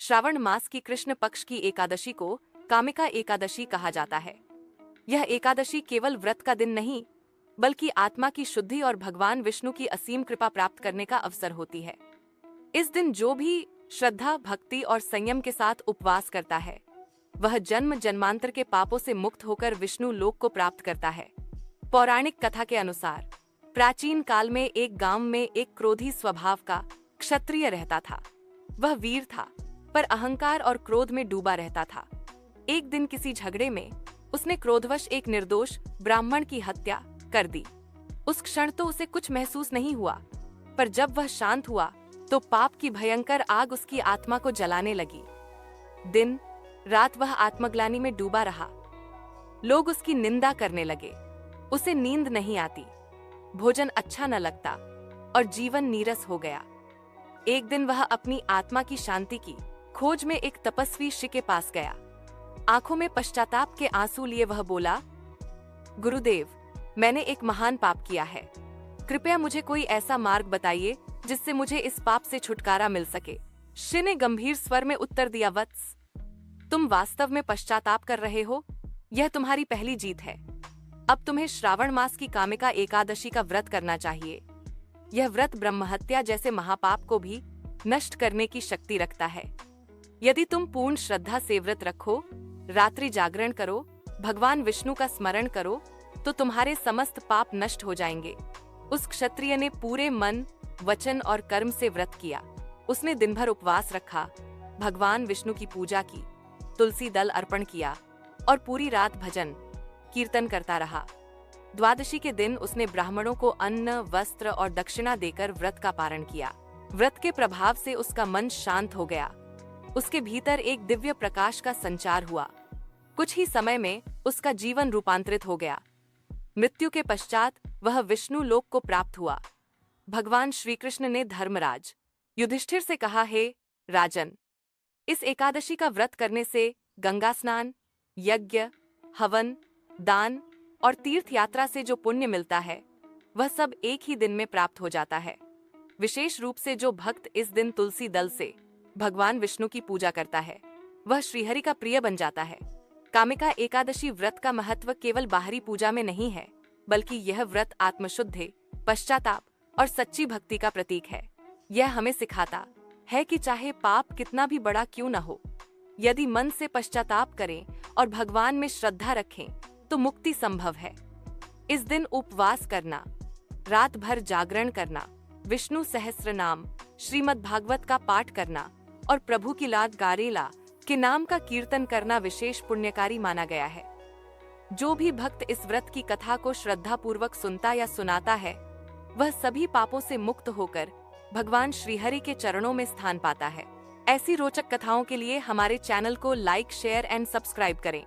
श्रावण मास की कृष्ण पक्ष की एकादशी को कामिका एकादशी कहा जाता है। यह एकादशी केवल व्रत का दिन नहीं, बल्कि आत्मा की शुद्धि और भगवान विष्णु की असीम कृपा प्राप्त करने का अवसर होती है। इस दिन जो भी श्रद्धा, भक्ति और संयम के साथ उपवास करता है, वह जन्म जन्मांतर के पापों से मुक्त होकर विष्णु लोक को प्राप्त करता है। पौराणिक कथा के अनुसार प्राचीन काल में एक गांव में एक क्रोधी स्वभाव का क्षत्रिय रहता था। वह वीर था, पर अहंकार और क्रोध में डूबा रहता था। एक दिन किसी झगड़े में उसने क्रोधवश एक निर्दोष ब्राह्मण की हत्या कर दी। उस क्षण तो उसे कुछ महसूस नहीं हुआ, पर जब वह शांत हुआ तो पाप की भयंकर आग उसकी आत्मा को जलाने लगी। दिन रात वह आत्मग्लानि में डूबा रहा। लोग उसकी निंदा करने लगे। उसे नींद नहीं आती, भोजन अच्छा न लगता और जीवन नीरस हो गया। एक दिन वह अपनी आत्मा की शांति की खोज में एक तपस्वी ऋषि के पास गया। आंखों में पश्चाताप के आंसू लिए वह बोला, गुरुदेव, मैंने एक महान पाप किया है। कृपया मुझे कोई ऐसा मार्ग बताइए जिससे मुझे इस पाप से छुटकारा मिल सके। ऋषि ने गंभीर स्वर में उत्तर दिया, वत्स, तुम वास्तव में पश्चाताप कर रहे हो। यह तुम्हारी पहली जीत है। अब तुम्हें श्रावण मास की कामिका एकादशी का व्रत करना चाहिए। यह व्रत ब्रह्महत्या जैसे महापाप को भी नष्ट करने की शक्ति रखता है। यदि तुम पूर्ण श्रद्धा से व्रत रखो, रात्रि जागरण करो, भगवान विष्णु का स्मरण करो, तो तुम्हारे समस्त पाप नष्ट हो जाएंगे। उस क्षत्रिय ने पूरे मन, वचन और कर्म से व्रत किया। उसने दिन भर उपवास रखा, भगवान विष्णु की पूजा की, तुलसी दल अर्पण किया और पूरी रात भजन कीर्तन करता रहा। द्वादशी के दिन उसने ब्राह्मणों को अन्न, वस्त्र और दक्षिणा देकर व्रत का पारण किया। व्रत के प्रभाव से उसका मन शांत हो गया। उसके भीतर एक दिव्य प्रकाश का संचार हुआ। कुछ ही समय में उसका जीवन रूपांतरित हो गया। मृत्यु के पश्चात वह विष्णु लोक को प्राप्त हुआ। भगवान श्री कृष्ण ने धर्मराज युधिष्ठिर से कहा, हे राजन, इस एकादशी का व्रत करने से गंगा स्नान, यज्ञ, हवन, दान और तीर्थ यात्रा से जो पुण्य मिलता है, वह सब एक ही दिन में प्राप्त हो जाता है। विशेष रूप से जो भक्त इस दिन तुलसी दल से भगवान विष्णु की पूजा करता है, वह श्रीहरि का प्रिय बन जाता है। कामिका एकादशी व्रत का महत्व केवल बाहरी पूजा में नहीं है, बल्कि यह व्रत आत्मशुद्धि, पश्चाताप और सच्ची भक्ति का प्रतीक है। यह हमें सिखाता है कि चाहे पाप कितना भी बड़ा क्यों न हो, यदि मन से पश्चाताप करें और भगवान में श्रद्धा रखें तो मुक्ति संभव है। इस दिन उपवास करना, रात भर जागरण करना, विष्णु सहस्त्र नाम, श्रीमद् भागवत का पाठ करना और प्रभु की लाड गारेला के नाम का कीर्तन करना विशेष पुण्यकारी माना गया है। जो भी भक्त इस व्रत की कथा को श्रद्धा पूर्वक सुनता या सुनाता है, वह सभी पापों से मुक्त होकर भगवान श्रीहरि के चरणों में स्थान पाता है। ऐसी रोचक कथाओं के लिए हमारे चैनल को लाइक, शेयर एंड सब्सक्राइब करें।